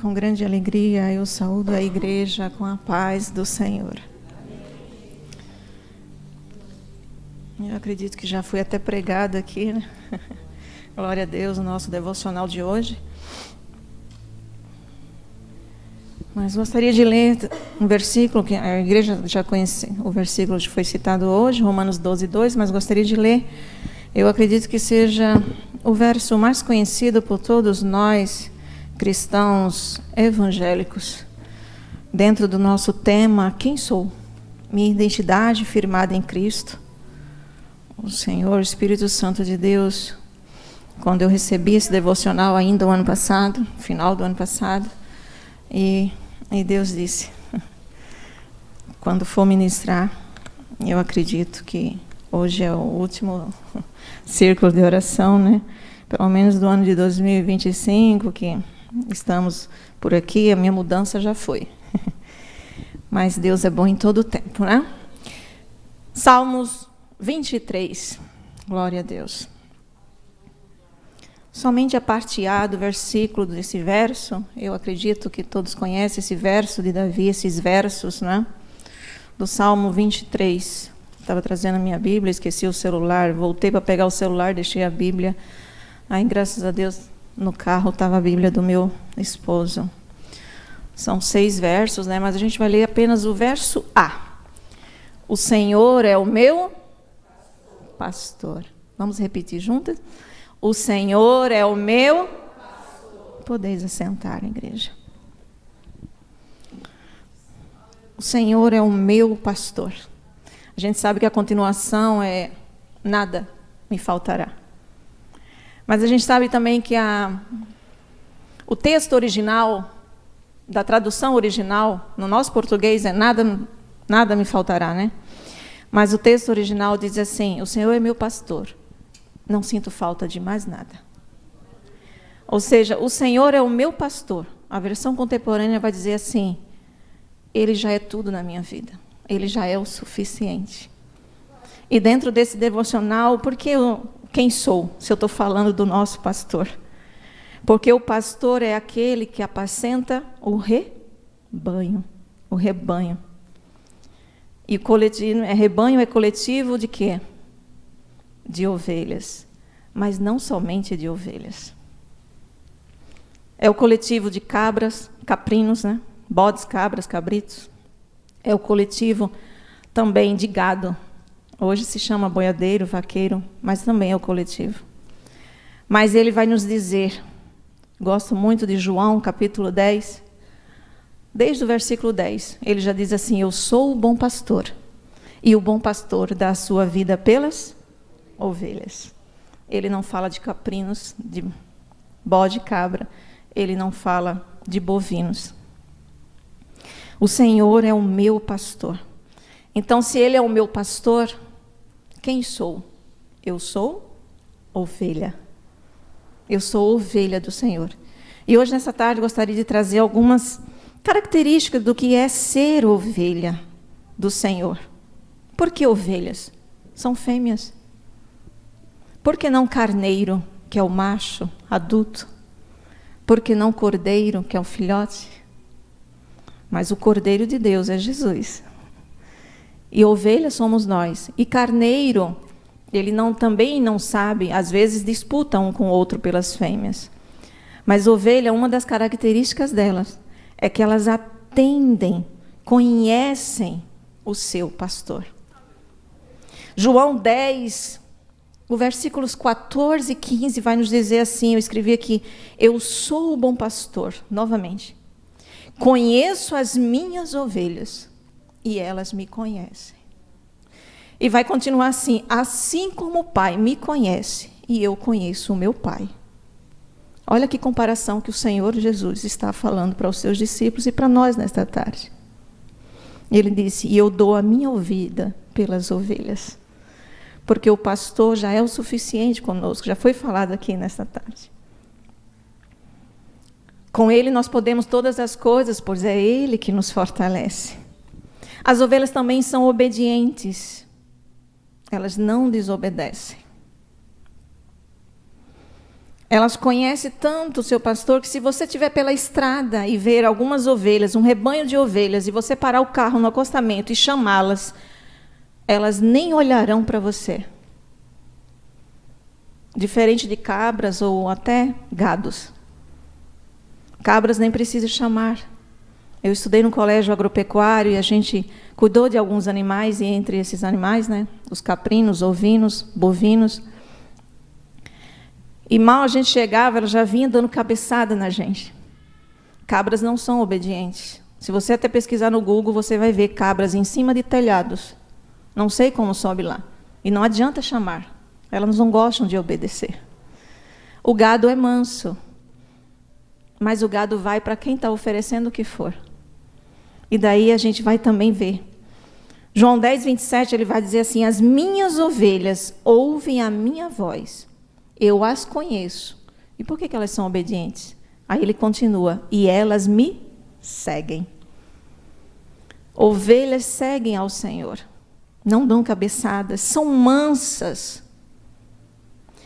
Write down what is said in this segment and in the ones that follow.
Com grande alegria eu saúdo a igreja com a paz do Senhor. Eu acredito que já fui até pregado aqui, né? Glória a Deus, o nosso devocional de hoje. Mas gostaria de ler um versículo que a igreja já conhece, o versículo que foi citado hoje, Romanos 12:2, mas gostaria de ler, eu acredito que seja o verso mais conhecido por todos nós, cristãos evangélicos, dentro do nosso tema, quem sou? Minha identidade firmada em Cristo. O Senhor, o Espírito Santo de Deus, quando eu recebi esse devocional ainda o ano passado, final do ano passado, e Deus disse, quando for ministrar, eu acredito que hoje é o último círculo de oração, né? Pelo menos do ano de 2025, que estamos por aqui, a minha mudança já foi. Mas Deus é bom em todo o tempo, né? Salmos 23, glória a Deus. Somente a parte A do versículo desse verso, eu acredito que todos conhecem esse verso de Davi, esses versos, né? Do Salmo 23. Estava trazendo a minha Bíblia, esqueci o celular, voltei para pegar o celular, deixei a Bíblia. Aí, graças a Deus, no carro estava a Bíblia do meu esposo. São 6 versos, né? Mas a gente vai ler apenas o verso A. O Senhor é o meu pastor. Vamos repetir juntas? O Senhor é o meu pastor. Podeis assentar, igreja. O Senhor é o meu pastor. A gente sabe que a continuação é nada me faltará. Mas a gente sabe também que o texto original, da tradução original, no nosso português é nada me faltará, né? Mas o texto original diz assim, o Senhor é meu pastor, não sinto falta de mais nada. Ou seja, o Senhor é o meu pastor. A versão contemporânea vai dizer assim, Ele já é tudo na minha vida. Ele já é o suficiente. E dentro desse devocional, quem sou, se eu estou falando do nosso pastor? Porque o pastor é aquele que apacenta o rebanho. O rebanho. E o coletivo, rebanho é coletivo de quê? De ovelhas. Mas não somente de ovelhas. É o coletivo de cabras, caprinos, né? Bodes, cabras, cabritos. É o coletivo também de gado. Hoje se chama boiadeiro, vaqueiro, mas também é o coletivo. Mas ele vai nos dizer, gosto muito de João, capítulo 10, desde o versículo 10, ele já diz assim, eu sou o bom pastor, e o bom pastor dá a sua vida pelas ovelhas. Ele não fala de caprinos, de bode, cabra, ele não fala de bovinos. O Senhor é o meu pastor. Então, se Ele é o meu pastor, quem sou? Eu sou ovelha. Eu sou ovelha do Senhor. E hoje, nessa tarde, gostaria de trazer algumas características do que é ser ovelha do Senhor. Por que ovelhas? São fêmeas. Por que não carneiro, que é o macho, adulto? Por que não cordeiro, que é o filhote? Mas o cordeiro de Deus é Jesus. E ovelha somos nós. E carneiro, ele também não sabe, às vezes disputa um com o outro pelas fêmeas. Mas ovelha, uma das características delas é que elas atendem, conhecem o seu pastor. João 10, o versículos 14 e 15 vai nos dizer assim, eu escrevi aqui, eu sou o bom pastor, novamente. Conheço as minhas ovelhas e elas me conhecem. E vai continuar assim, assim como o Pai me conhece e eu conheço o meu Pai. Olha que comparação que o Senhor Jesus está falando para os seus discípulos e para nós nesta tarde. Ele disse, e eu dou a minha vida pelas ovelhas. Porque o pastor já é o suficiente conosco, já foi falado aqui nesta tarde. Com Ele nós podemos todas as coisas, pois é Ele que nos fortalece. As ovelhas também são obedientes. Elas não desobedecem. Elas conhecem tanto o seu pastor que se você estiver pela estrada e ver algumas ovelhas, um rebanho de ovelhas, e você parar o carro no acostamento e chamá-las, elas nem olharão para você. Diferente de cabras ou até gados. Cabras nem precisa chamar. Eu estudei no colégio agropecuário e a gente cuidou de alguns animais, e entre esses animais, né, os caprinos, ovinos, bovinos. E mal a gente chegava, ela já vinha dando cabeçada na gente. Cabras não são obedientes. Se você até pesquisar no Google, você vai ver cabras em cima de telhados. Não sei como sobe lá. E não adianta chamar. Elas não gostam de obedecer. O gado é manso. Mas o gado vai para quem está oferecendo o que for. E daí a gente vai também ver. João 10, 27, ele vai dizer assim: as minhas ovelhas ouvem a minha voz. Eu as conheço. E por que elas são obedientes? Aí ele continua: e elas me seguem. Ovelhas seguem ao Senhor. Não dão cabeçadas, são mansas.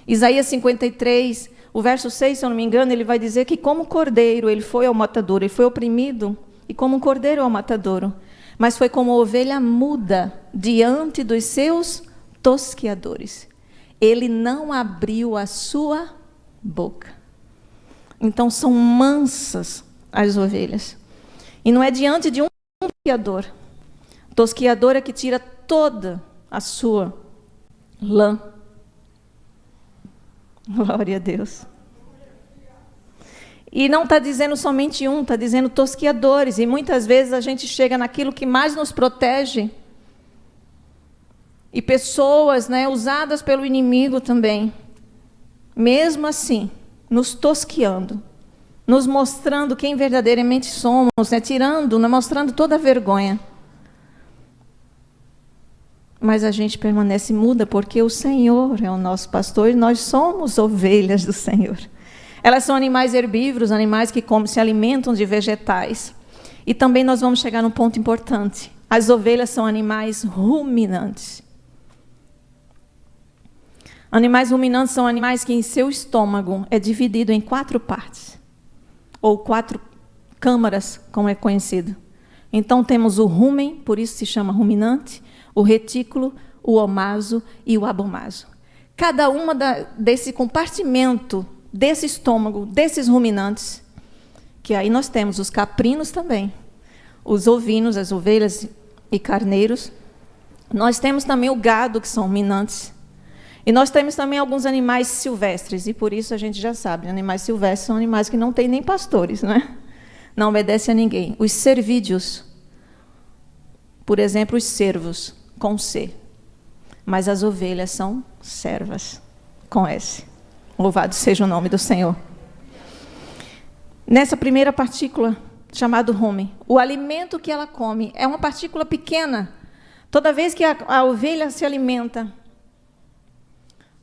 Isaías 53, o verso 6, se eu não me engano, ele vai dizer que como cordeiro ele foi ao matadouro, ele foi oprimido, e como um cordeiro ao matadouro, mas foi como ovelha muda diante dos seus tosqueadores. Ele não abriu a sua boca. Então são mansas as ovelhas. E não é diante de um tosqueador. Tosqueador é que tira toda a sua lã. Glória a Deus. E não está dizendo somente um, está dizendo tosqueadores. E muitas vezes a gente chega naquilo que mais nos protege. E pessoas, né, usadas pelo inimigo também. Mesmo assim, nos tosqueando. Nos mostrando quem verdadeiramente somos, né, tirando, né, mostrando toda a vergonha. Mas a gente permanece muda porque o Senhor é o nosso pastor e nós somos ovelhas do Senhor. Elas são animais herbívoros, animais que se alimentam de vegetais. E também nós vamos chegar num ponto importante. As ovelhas são animais ruminantes. Animais ruminantes são animais que em seu estômago é dividido em 4 partes. Ou 4 câmaras, como é conhecido. Então temos o rumen, por isso se chama ruminante, o retículo, o omaso e o abomaso. Cada uma desse compartimento, desse estômago, desses ruminantes, que aí nós temos os caprinos também, os ovinos, as ovelhas e carneiros. Nós temos também o gado, que são ruminantes. E nós temos também alguns animais silvestres, e por isso a gente já sabe, animais silvestres são animais que não têm nem pastores, né? Não obedecem a ninguém. Os cervídeos, por exemplo, os cervos, com C. Mas as ovelhas são servas, com S. Louvado seja o nome do Senhor. Nessa primeira partícula, chamada rumen, o alimento que ela come é uma partícula pequena. Toda vez que a ovelha se alimenta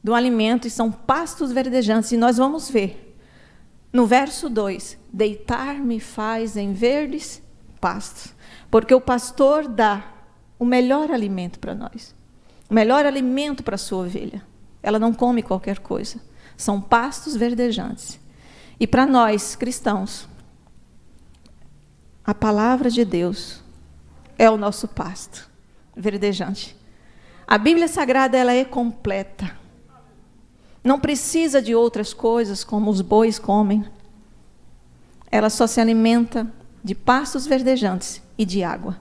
do alimento, e são pastos verdejantes, e nós vamos ver, no verso 2, deitar-me faz em verdes pastos, porque o pastor dá o melhor alimento para nós, o melhor alimento para a sua ovelha. Ela não come qualquer coisa, são pastos verdejantes. E para nós, cristãos, a palavra de Deus é o nosso pasto verdejante. A Bíblia Sagrada, ela é completa. Não precisa de outras coisas como os bois comem. Ela só se alimenta de pastos verdejantes e de água.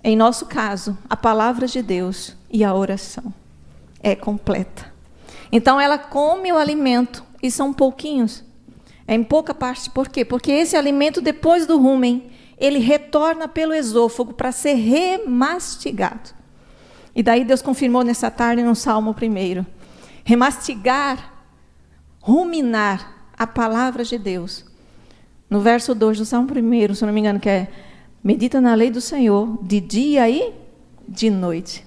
Em nosso caso, a palavra de Deus e a oração é completa. Então ela come o alimento, e são pouquinhos. É em pouca parte. Por quê? Porque esse alimento, depois do rumen, ele retorna pelo esôfago para ser remastigado. E daí Deus confirmou nessa tarde no Salmo 1. Remastigar, ruminar a palavra de Deus. No verso 2 do Salmo 1, se eu não me engano, que é: medita na lei do Senhor de dia e de noite.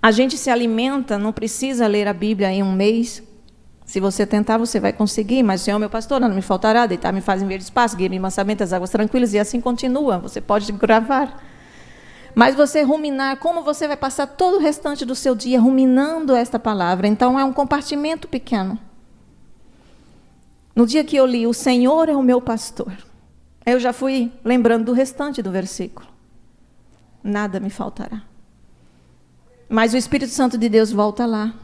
A gente se alimenta, não precisa ler a Bíblia em um mês. Se você tentar, você vai conseguir, mas o Senhor, meu pastor, não me faltará, deitar-me faz em verde espaço, guia-me mansamente as águas tranquilas, e assim continua. Você pode gravar. Mas você ruminar, como você vai passar todo o restante do seu dia ruminando esta palavra? Então é um compartimento pequeno. No dia que eu li, o Senhor é o meu pastor, eu já fui lembrando do restante do versículo. Nada me faltará. Mas o Espírito Santo de Deus volta lá.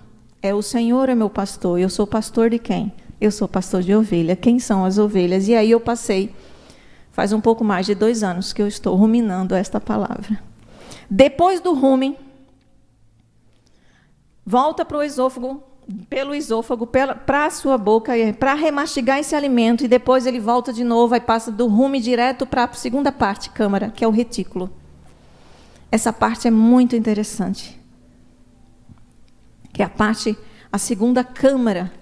O Senhor é meu pastor. Eu sou pastor de quem? Eu sou pastor de ovelha. Quem são as ovelhas? E aí eu passei, faz um pouco mais de 2 anos que eu estou ruminando esta palavra. Depois do rumen, volta para o esôfago, pelo esôfago, para a sua boca, para remastigar esse alimento, e depois ele volta de novo, aí passa do rumen direto para a segunda parte, câmara, que é o retículo. Essa parte é muito interessante. Que é a segunda câmara.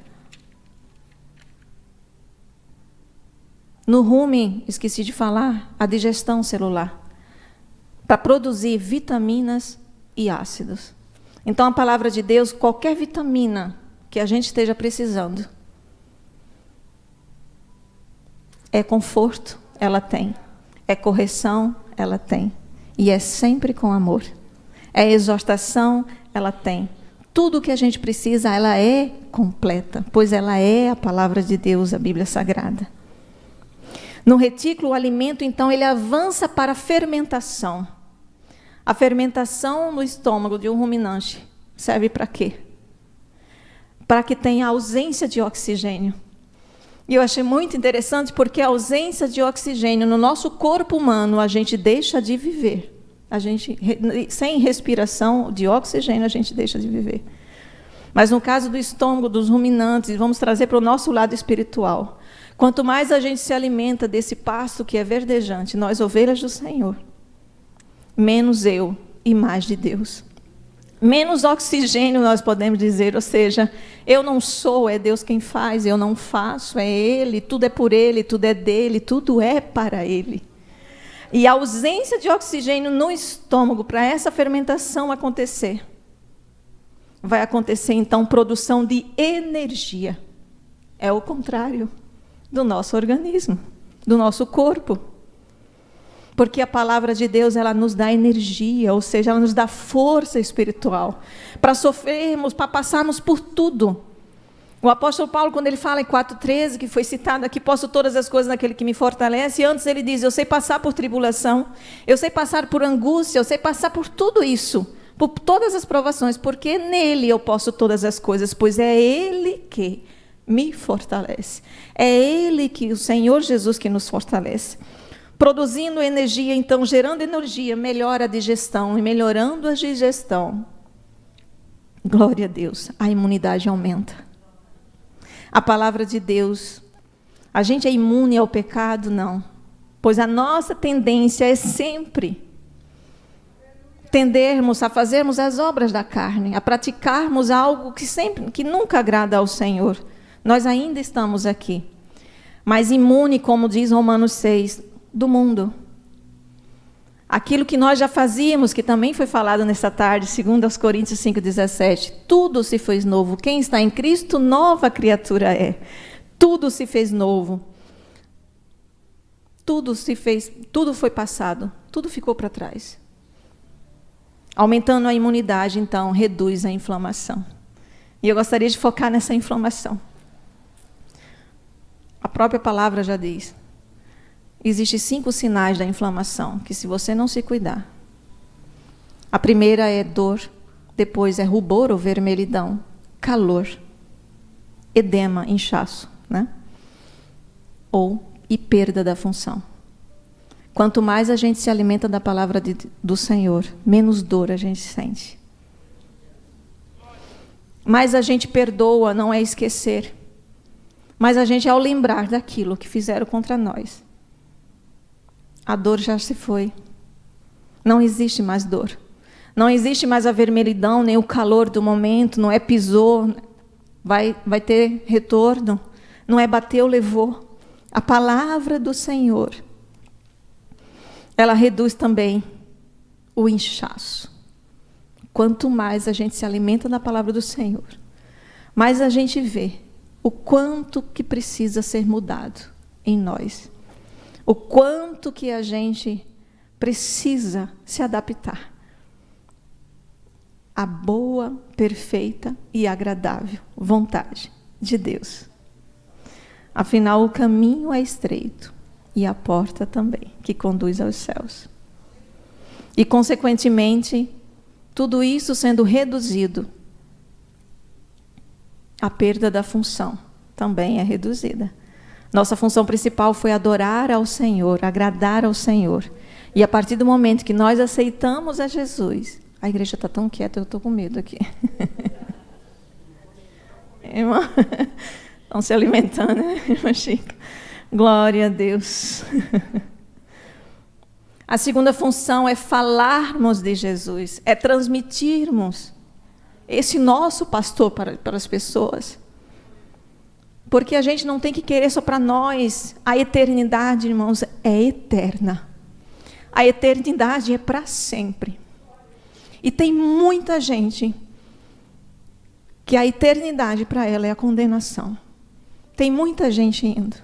No rumen, esqueci de falar, a digestão celular, para produzir vitaminas e ácidos. Então, a palavra de Deus, qualquer vitamina que a gente esteja precisando, é conforto, ela tem. É correção, ela tem. E é sempre com amor. É exortação, ela tem. Tudo o que a gente precisa, ela é completa, pois ela é a palavra de Deus, a Bíblia Sagrada. No retículo, o alimento, então, ele avança para a fermentação. A fermentação no estômago de um ruminante serve para quê? Para que tenha ausência de oxigênio. E eu achei muito interessante porque a ausência de oxigênio no nosso corpo humano, a gente deixa de viver. Sem respiração de oxigênio, a gente deixa de viver. Mas no caso do estômago, dos ruminantes, vamos trazer para o nosso lado espiritual. Quanto mais a gente se alimenta desse pasto que é verdejante, nós, ovelhas do Senhor, menos eu e mais de Deus. Menos oxigênio, nós podemos dizer, ou seja, eu não sou, é Deus quem faz, eu não faço, é Ele, tudo é por Ele, tudo é dele, tudo é para Ele. E a ausência de oxigênio no estômago, para essa fermentação acontecer, vai acontecer, então, produção de energia. É o contrário do nosso organismo, do nosso corpo. Porque a palavra de Deus, ela nos dá energia, ou seja, ela nos dá força espiritual para sofrermos, para passarmos por tudo. O apóstolo Paulo, quando ele fala em 4,13, que foi citado aqui, posso todas as coisas naquele que me fortalece, e antes ele diz, eu sei passar por tribulação, eu sei passar por angústia, eu sei passar por tudo isso, por todas as provações, porque nele eu posso todas as coisas, pois é Ele que me fortalece. É Ele que, o Senhor Jesus, que nos fortalece. Produzindo energia, então, gerando energia, melhora a digestão, e melhorando a digestão, glória a Deus, a imunidade aumenta. A palavra de Deus, a gente é imune ao pecado? Não. Pois a nossa tendência é sempre tendermos a fazermos as obras da carne, a praticarmos algo que nunca agrada ao Senhor. Nós ainda estamos aqui. Mas imune, como diz Romanos 6, do mundo. Aquilo que nós já fazíamos, que também foi falado nesta tarde, segundo aos Coríntios 5,17, tudo se fez novo. Quem está em Cristo, nova criatura é. Tudo se fez novo. Tudo foi passado, tudo ficou para trás. Aumentando a imunidade, então, reduz a inflamação. E eu gostaria de focar nessa inflamação. A própria palavra já diz. Existem 5 sinais da inflamação, que se você não se cuidar. A primeira é dor, depois é rubor ou vermelhidão, calor, edema, inchaço, né? E perda da função. Quanto mais a gente se alimenta da palavra do Senhor, menos dor a gente sente. Mais a gente perdoa, não é esquecer. Mas a gente, ao lembrar daquilo que fizeram contra nós, a dor já se foi. Não existe mais dor. Não existe mais a vermelhidão, nem o calor do momento. Não é pisou, vai ter retorno. Não é bateu, levou. A palavra do Senhor, ela reduz também o inchaço. Quanto mais a gente se alimenta da palavra do Senhor, mais a gente vê o quanto que precisa ser mudado em nós. O quanto que a gente precisa se adaptar à boa, perfeita e agradável vontade de Deus. Afinal, o caminho é estreito e a porta também, que conduz aos céus. E, consequentemente, tudo isso sendo reduzido, a perda da função também é reduzida. Nossa função principal foi adorar ao Senhor, agradar ao Senhor. E a partir do momento que nós aceitamos a Jesus, a igreja está tão quieta, eu estou com medo aqui. Irmã, estão se alimentando, né, irmã Chica? Glória a Deus. A segunda função é falarmos de Jesus, é transmitirmos esse nosso pastor para as pessoas. Porque a gente não tem que querer só para nós. A eternidade, irmãos, é eterna. A eternidade é para sempre. E tem muita gente que a eternidade para ela é a condenação. Tem muita gente indo.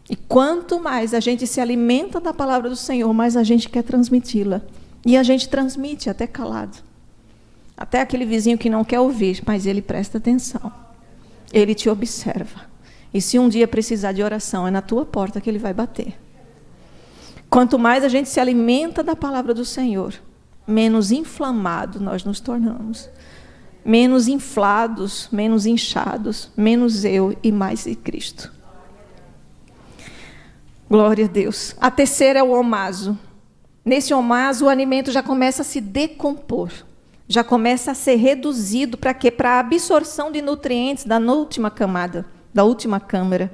E quanto mais a gente se alimenta da palavra do Senhor, mais a gente quer transmiti-la. E a gente transmite até calado. Até aquele vizinho que não quer ouvir, mas ele presta atenção. Ele te observa. E se um dia precisar de oração, é na tua porta que ele vai bater. Quanto mais a gente se alimenta da palavra do Senhor, menos inflamado nós nos tornamos. Menos inflados, menos inchados, menos eu e mais de Cristo. Glória a Deus. A terceira é o omaso. Nesse omaso, o alimento já começa a se decompor. Já começa a ser reduzido para quê? Para a absorção de nutrientes da última camada, da última câmara.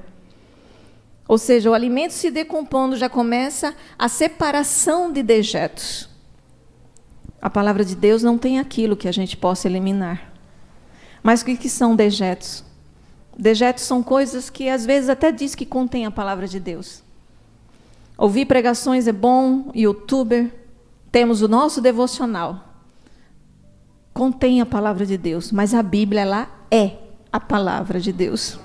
Ou seja, o alimento se decompondo já começa a separação de dejetos. A palavra de Deus não tem aquilo que a gente possa eliminar. Mas o que são dejetos? Dejetos são coisas que às vezes até diz que contém a palavra de Deus. Ouvir pregações é bom, youtuber, temos o nosso devocional. Contém a palavra de Deus, mas a Bíblia, ela é a palavra de Deus.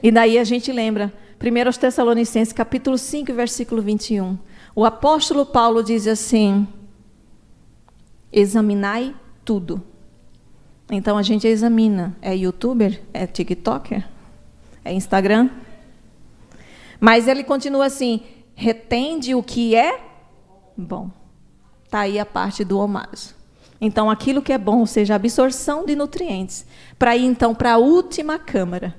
E daí a gente lembra, 1 Tessalonicenses, capítulo 5, versículo 21. O apóstolo Paulo diz assim: examinai tudo. Então a gente examina, é youtuber, é tiktoker, é Instagram. Mas ele continua assim: retende o que é bom. Está aí a parte do omaso. Então, aquilo que é bom, ou seja, a absorção de nutrientes, para ir, então, para a última câmara,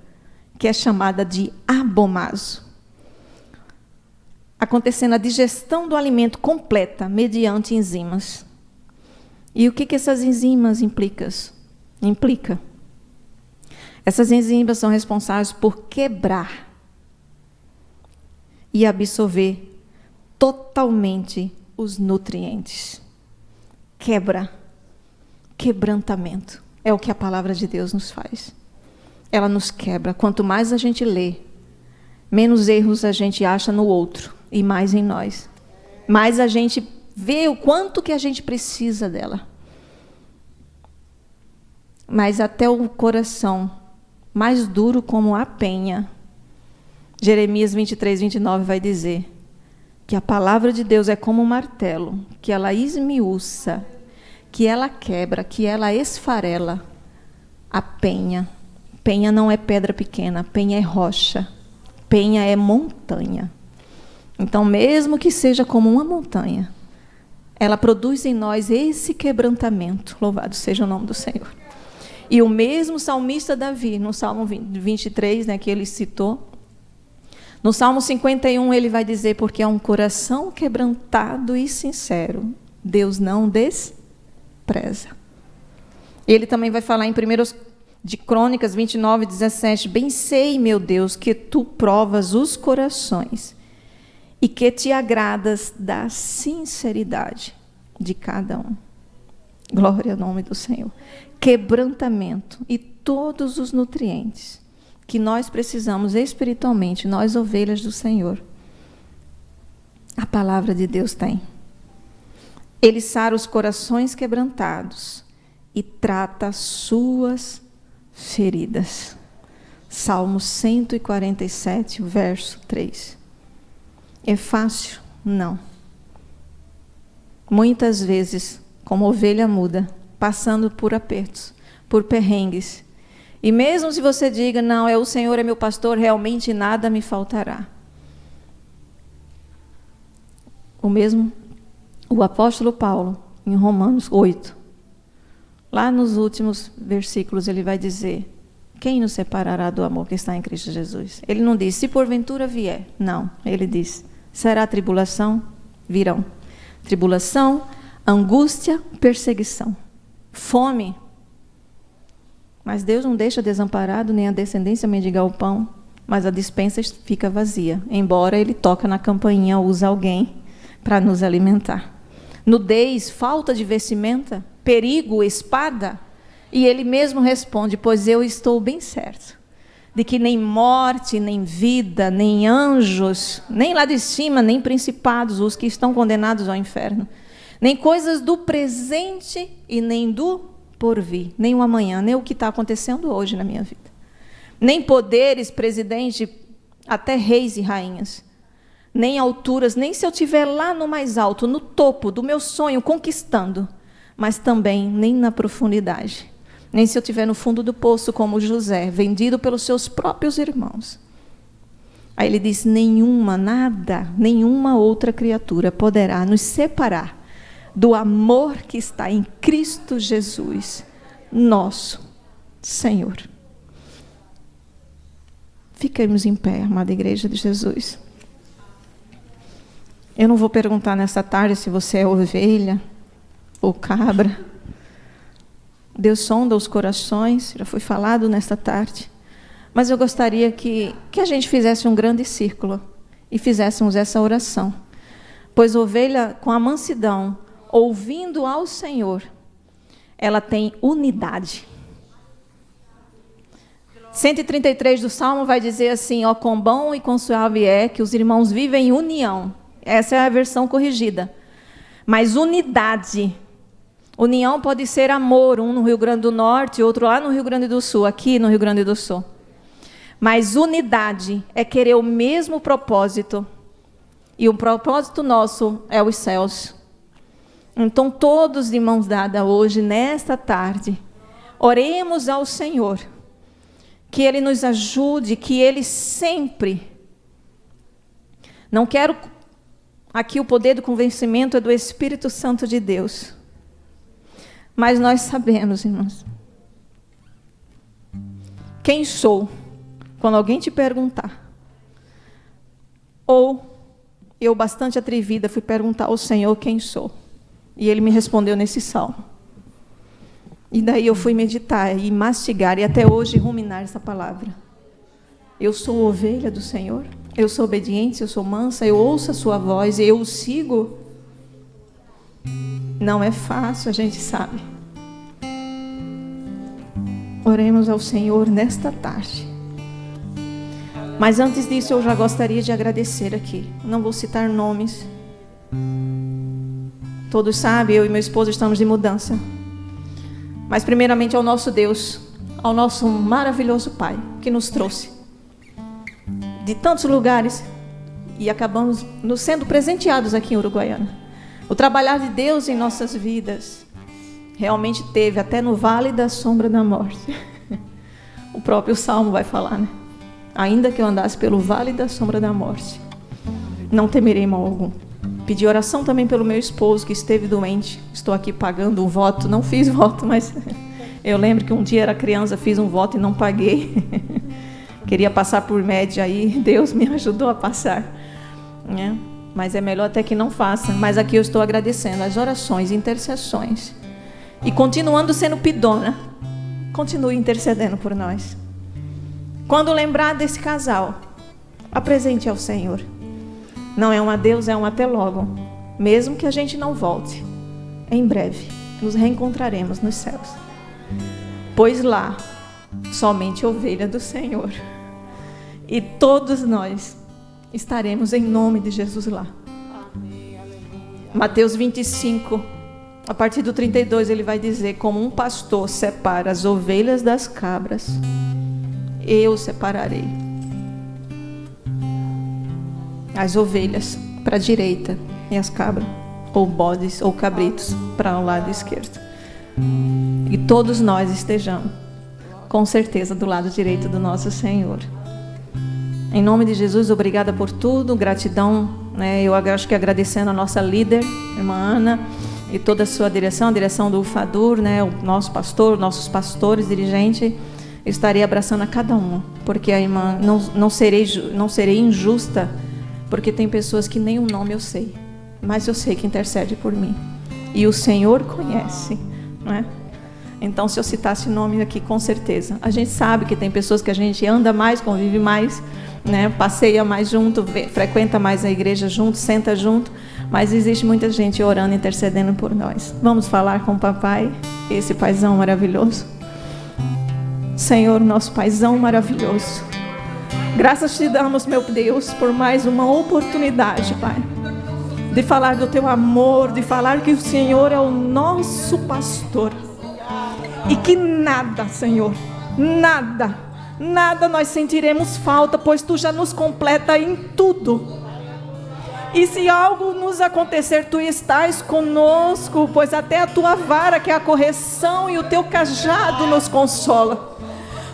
que é chamada de abomaso. Acontecendo a digestão do alimento completa, mediante enzimas. E o que essas enzimas implicam? Essas enzimas são responsáveis por quebrar e absorver totalmente os nutrientes. Quebrantamento. É o que a palavra de Deus nos faz. Ela nos quebra. Quanto mais a gente lê, menos erros a gente acha no outro e mais em nós. Mais a gente vê o quanto que a gente precisa dela. Mas até o coração mais duro como a penha, Jeremias 23, 29 vai dizer que a palavra de Deus é como um martelo, que ela esmiuça, que ela quebra, que ela esfarela a penha. Penha não é pedra pequena, penha é rocha, penha é montanha. Então, mesmo que seja como uma montanha, ela produz em nós esse quebrantamento. Louvado seja o nome do Senhor. E o mesmo salmista Davi, no Salmo 23, né, que ele citou, no Salmo 51, ele vai dizer: porque é um coração quebrantado e sincero, Deus não despreza. Ele também vai falar em 1 de Crônicas 29, 17: bem sei, meu Deus, que tu provas os corações e que te agradas da sinceridade de cada um. Glória ao nome do Senhor. Quebrantamento e todos os nutrientes que nós precisamos espiritualmente, nós ovelhas do Senhor, a palavra de Deus tem. Ele sara os corações quebrantados e trata suas feridas. Salmo 147, verso 3. É fácil? Não. Muitas vezes, como ovelha muda, passando por apertos, por perrengues, E mesmo se você diga, não, o Senhor é meu pastor, realmente nada me faltará. O apóstolo Paulo, em Romanos 8, lá nos últimos versículos, ele vai dizer, quem nos separará do amor que está em Cristo Jesus? Ele não diz, se porventura vier. Não, ele diz, será tribulação? Virão. Tribulação, angústia, perseguição, fome. Mas Deus não deixa desamparado nem a descendência mendigar o pão, mas a despensa fica vazia, embora Ele toca na campainha, usa alguém para nos alimentar. Nudez, falta de vestimenta, perigo, espada. E Ele mesmo responde, pois eu estou bem certo de que nem morte, nem vida, nem anjos, nem lá de cima, nem principados, os que estão condenados ao inferno, nem coisas do presente e nem do porvir, nem o amanhã, nem o que está acontecendo hoje na minha vida, nem poderes, presidente, até reis e rainhas, nem alturas, nem se eu estiver lá no mais alto, no topo do meu sonho, conquistando, mas também nem na profundidade, nem se eu estiver no fundo do poço como José, vendido pelos seus próprios irmãos. Aí ele diz, nenhuma outra criatura poderá nos separar do amor que está em Cristo Jesus, nosso Senhor. Fiquemos em pé, amada igreja de Jesus. Eu não vou perguntar nessa tarde se você é ovelha ou cabra. Deus sonda os corações, já foi falado nesta tarde. Mas eu gostaria que a gente fizesse um grande círculo e fizéssemos essa oração. Pois ovelha com a mansidão, ouvindo ao Senhor, ela tem unidade. 133 do Salmo vai dizer assim, ó, quão bom e quão suave é que os irmãos vivem em união. Essa é a versão corrigida. Mas unidade. União pode ser amor, um no Rio Grande do Norte, outro lá no Rio Grande do Sul, aqui no Rio Grande do Sul. Mas unidade é querer o mesmo propósito. E o propósito nosso é os céus. Então, todos de mãos dadas hoje, nesta tarde, oremos ao Senhor, que Ele nos ajude, que Ele sempre... Não quero... Aqui o poder do convencimento é do Espírito Santo de Deus. Mas nós sabemos, irmãos, quem sou, quando alguém te perguntar, ou eu, bastante atrevida, fui perguntar ao Senhor quem sou, e Ele me respondeu nesse salmo. E daí eu fui meditar e mastigar, e até hoje ruminar essa palavra. Eu sou ovelha do Senhor, eu sou obediente, eu sou mansa, eu ouço a sua voz, eu o sigo. Não é fácil, a gente sabe. Oremos ao Senhor nesta tarde. Mas antes disso, eu já gostaria de agradecer aqui. Não vou citar nomes. Todos sabem, eu e meu esposo estamos de mudança. Mas primeiramente ao nosso Deus, ao nosso maravilhoso Pai, que nos trouxe de tantos lugares e acabamos nos sendo presenteados aqui em Uruguaiana. O trabalhar de Deus em nossas vidas realmente teve até no vale da sombra da morte. O próprio Salmo vai falar, né? Ainda que eu andasse pelo vale da sombra da morte, não temerei mal algum. Pedi oração também pelo meu esposo, que esteve doente. Estou aqui pagando um voto. Não fiz voto, mas eu lembro que um dia era criança, fiz um voto e não paguei. Queria passar por média aí, Deus me ajudou a passar, né? Mas é melhor até que não faça. Mas aqui eu estou agradecendo as orações, intercessões. E continuando sendo pidona, continue intercedendo por nós. Quando lembrar desse casal, apresente ao Senhor. Não é um adeus, é um até logo. Mesmo que a gente não volte, em breve nos reencontraremos nos céus. Pois lá, somente ovelha do Senhor. E todos nós estaremos em nome de Jesus lá. Mateus 25, a partir do 32, ele vai dizer, como um pastor separa as ovelhas das cabras, eu separarei as ovelhas para a direita e as cabras, ou bodes, ou cabritos, para o lado esquerdo. E todos nós estejamos com certeza, do lado direito do nosso Senhor. Em nome de Jesus, obrigada por tudo, gratidão, né? Eu acho que agradecendo a nossa líder, irmã Ana, e toda a sua direção, a direção do UFADUR, né? O nosso pastor, nossos pastores, dirigente, estarei abraçando a cada um, porque a irmã, não serei injusta, porque tem pessoas que nem o nome eu sei, mas eu sei que intercede por mim, e o Senhor conhece, não é? Então, se eu citasse nome aqui, com certeza. A gente sabe que tem pessoas que a gente anda mais, convive mais, né? Passeia mais junto, frequenta mais a igreja junto, senta junto. Mas existe muita gente orando, intercedendo por nós. Vamos falar com o papai, esse paizão maravilhoso. Senhor, nosso paizão maravilhoso. Graças te damos, meu Deus, por mais uma oportunidade, Pai. De falar do teu amor, de falar que o Senhor é o nosso pastor. E que nada, Senhor, nada nós sentiremos falta, pois Tu já nos completa em tudo. E se algo nos acontecer, Tu estás conosco, pois até a Tua vara, que é a correção, e o Teu cajado nos consola.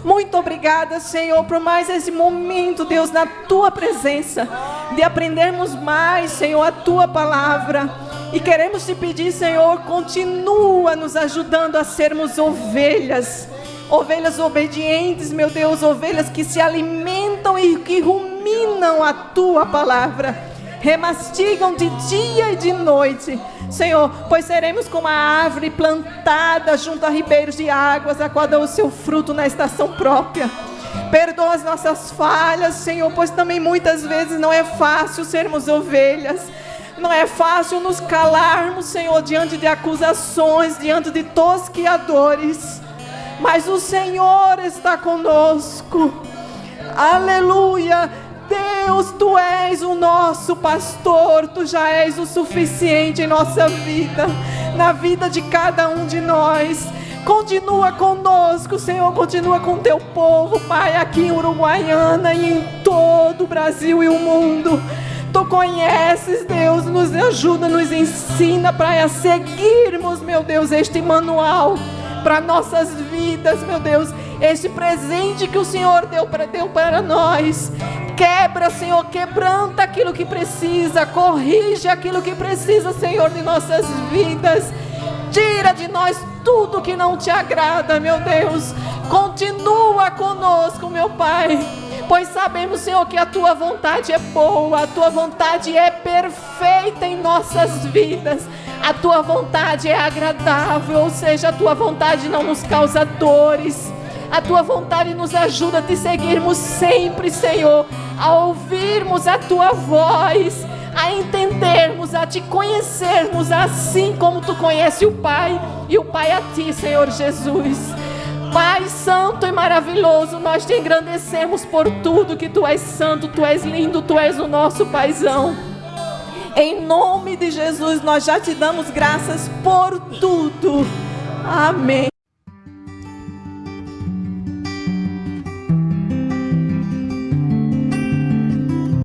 Muito obrigada, Senhor, por mais esse momento, Deus, na Tua presença, de aprendermos mais, Senhor, a Tua palavra. E queremos Te pedir, Senhor, continua nos ajudando a sermos ovelhas obedientes, meu Deus, ovelhas que se alimentam e que ruminam a Tua palavra, remastigam de dia e de noite, Senhor, pois seremos como a árvore plantada junto a ribeiros de águas, a qual dá o seu fruto na estação própria. Perdoa as nossas falhas, Senhor, pois também muitas vezes não é fácil sermos ovelhas. Não é fácil nos calarmos, Senhor, diante de acusações, diante de tosqueadores. Mas o Senhor está conosco. Aleluia. Deus, Tu és o nosso pastor. Tu já és o suficiente em nossa vida, na vida de cada um de nós. Continua conosco, Senhor, continua com Teu povo, Pai, aqui em Uruguaiana e em todo o Brasil e o mundo. Tu conheces, Deus, nos ajuda, nos ensina para seguirmos, meu Deus, este manual para nossas vidas, meu Deus, este presente que o Senhor deu para nós. Quebra, Senhor, quebranta aquilo que precisa, corrige aquilo que precisa, Senhor, de nossas vidas. Tira de nós tudo que não Te agrada, meu Deus. Continua conosco, meu Pai, pois sabemos, Senhor, que a Tua vontade é boa, a Tua vontade é perfeita em nossas vidas. A Tua vontade é agradável, ou seja, a Tua vontade não nos causa dores. A Tua vontade nos ajuda a Te seguirmos sempre, Senhor, a ouvirmos a Tua voz, a entendermos, a Te conhecermos, assim como Tu conheces o Pai, e o Pai a Ti, Senhor Jesus. Pai santo e maravilhoso, nós Te engrandecemos por tudo, que Tu és santo, Tu és lindo, Tu és o nosso paizão. Em nome de Jesus, nós já Te damos graças por tudo. Amém.